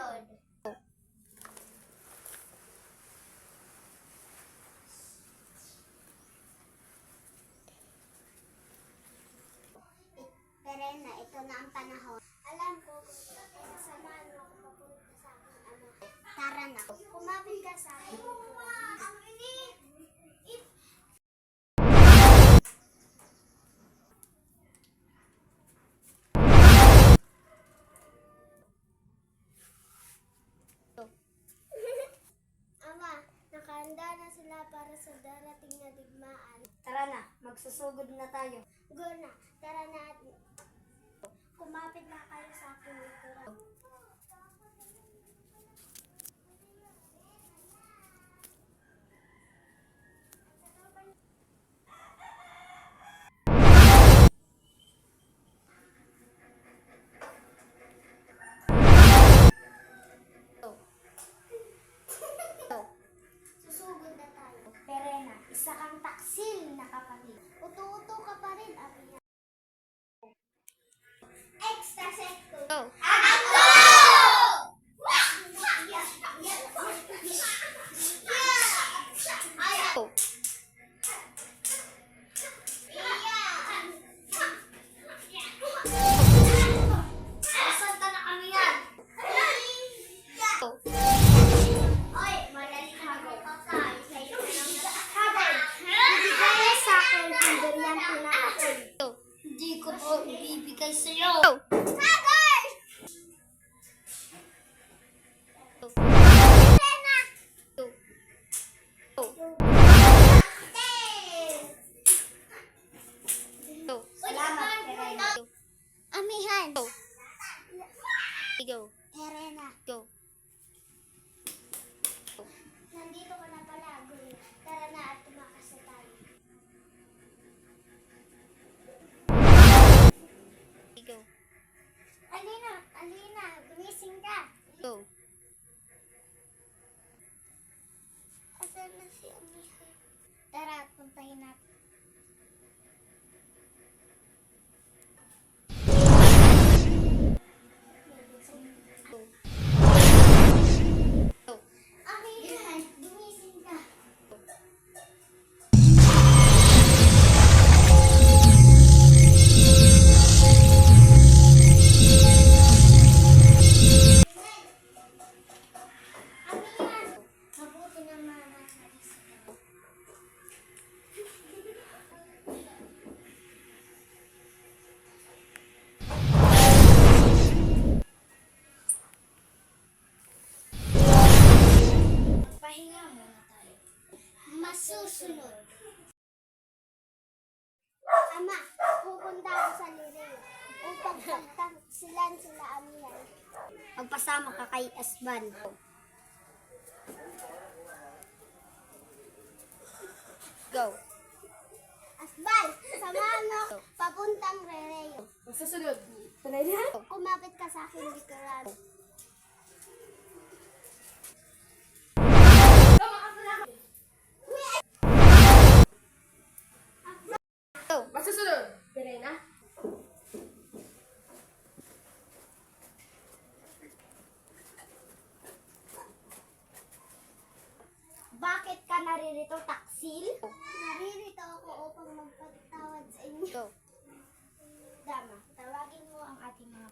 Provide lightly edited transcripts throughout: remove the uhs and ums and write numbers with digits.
Masusunod. Perena, ito na ang panahon. Alam ko kung samahan mo ako papunta sa aking ama. Tara na. Kumapit ka sa akin. Ama, nakahanda na sila para sa darating na digmaan. Tara na, magsusugod na tayo. Go na, tara na at kumapit na kayo sa aking likuran. Susugod na tayo. Perena, isa kang taksil na kapatid. Uto-uto ka pa rin, Ami. Extra sector. Go! Go! Nasanta na kami yan. Go! Oy, madali ka mag-utay. Habay, ibigay sa akin ang brilyante na akin. Go! Hindi ko po ibibigay sa'yo. Go! Habay! Go! Perena! Go! Go! Go! Salamat, Perena. Go! Amihan. Go! Go! Perena. Go! Nandito ka na pala, Gul. Tara na at tumakas na tayo. Go! Alina, Alina, gumising ka. Go! Asan na si Amihan? Tara, puntahin natin. Go! Go! Amihan, gumising ka. Amihan, mabuti naman nakagising ka. Pahinga muna tayo. Masusunod. Ama, pupunta ako sa Lireo upang pagtangsilan sila Amihan. Magpasama ka kay Esban. Go! Asbal, samahan mo ako papuntang Lireo. Magsusunod. Tunay na? Kumapit ka sa aking likuran. Go! Masusunod. Perena. Bakit ka naririto, taksil? Naririto ako upang magpatawad sa inyo. Go! Dama, Tawagin mo ang aking mga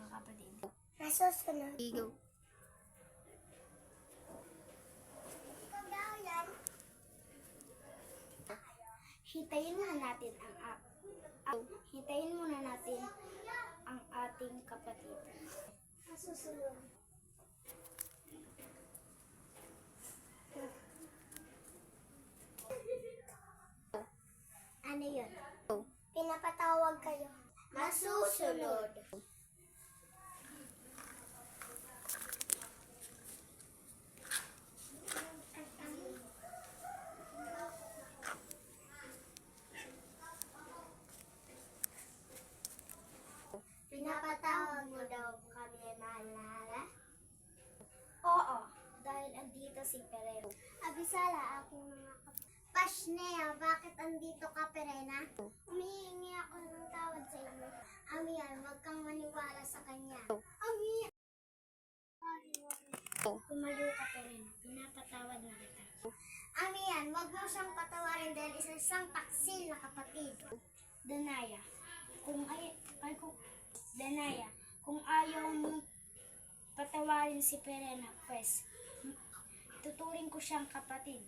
kapatid. nasusunod. Go! Ikaw daw yan. Hitayin muna natin ang ating kapatid. Nasusunod. Ano yun? Go! Pinapatawag kayo. Nasusunod. Pinapatawag mo daw kami, mahal na Hala? Oo, dahil andito si Perena. Abisala, aking mga Pashnea, bakit andito ka, Perena? Humihingi ako ng tawad sa iyo. Amihan, wag kang maniwala sa kanya. Amihan! Tumayo ka, Perena. Pinapatawad na kita. Amihan, wag mo siyang patawarin dahil isa siyang taksil na kapatid. Danaya, Danaya, kung ayaw mo patawarin si Perena, pues, tuturing ko siyang kapatid.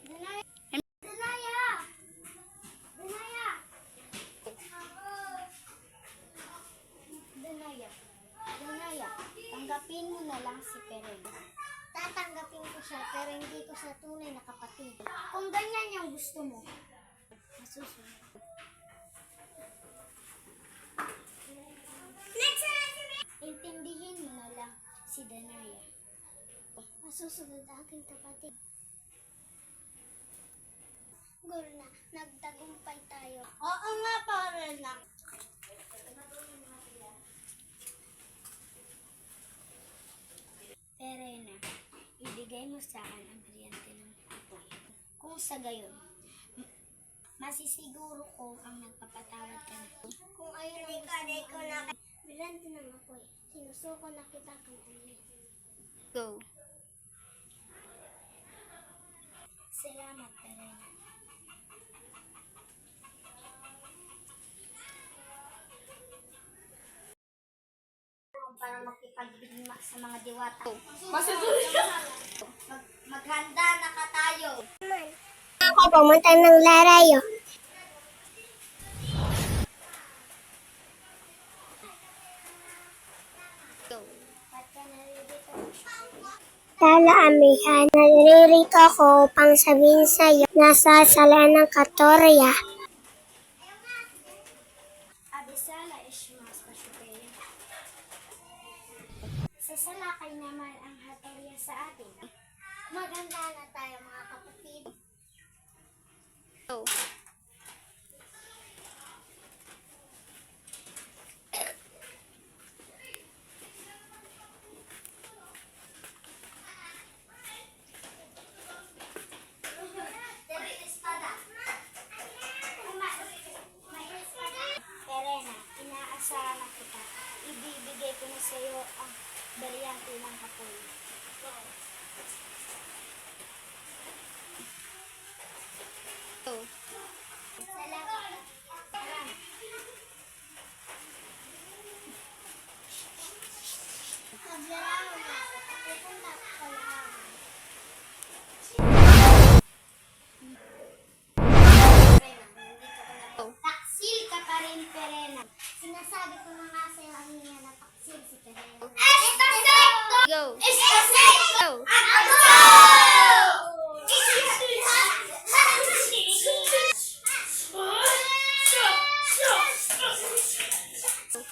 Danaya! Danaya! Danaya! Danaya, Danaya, tanggapin mo na lang si Perena. Tatanggapin ko siya pero hindi ko siya tunay na kapatid. Kung ganyan yung gusto mo, masusunod. Intindihin mo na lang si Danaya. Masusunod aking kapatid. Gurna, nagtagumpay tayo. Oo nga, Perena. Perena, ibigay mo sa akin ang brilyante ng apoy. Kung sa gayon, masisiguro ko ang nagpapatawad ka na. Kung ayun ang gusto mo, bilante ng apoy. Sinusuko na kita kang ulit. Go. Salamat, Perena. Para makipagdigma sa mga diwata. Masusunod. Maghanda na ka tayo. Ako pumunta ng larayo. Go. Ba't ka naririto? Tala, amihan. Naririto ako upang sabihin sa'yo nasa sala ng Katorya. Abisala Ishmas Pashupeya. Sa salakay naman ang hatorya sa atin. Maganda na tayo mga kapatid. Go. Perena, inaasahan na kita. Ibibigay ko na sa iyo ang baryante ng kapoy. Go. Salamat. Maglalaman na ako. Pupunta ako sa lahat. Go. Taksil ka pa rin, Perena. Sinasabi ko na nga sa'yo ang niya na taksil si Perena. Go. Go.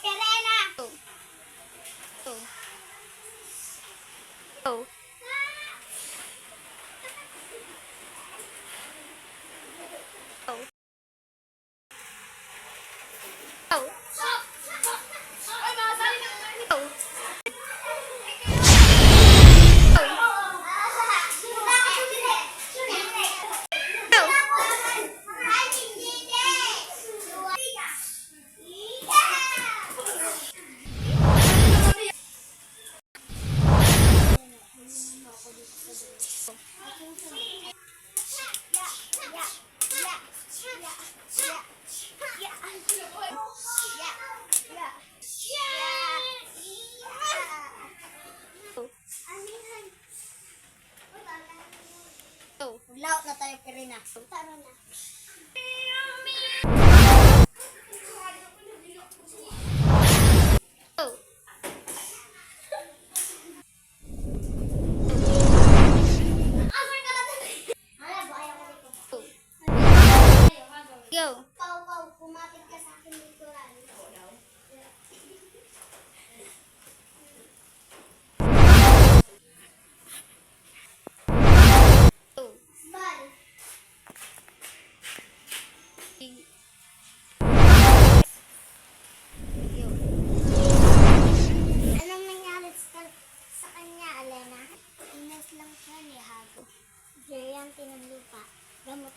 Perena! Go. Go. Go. Go. Go. Go. Go. Laot na tayo, Perena. Tara na. Go. Hala, ayaw ko dito. Go. Go. Pau, kumapit ka sa akin dito. Go. Bal. Go. Anong nangyari sa kanya, Alena? Inas lang siya ni Hago. Giryante ng lupa. Gamot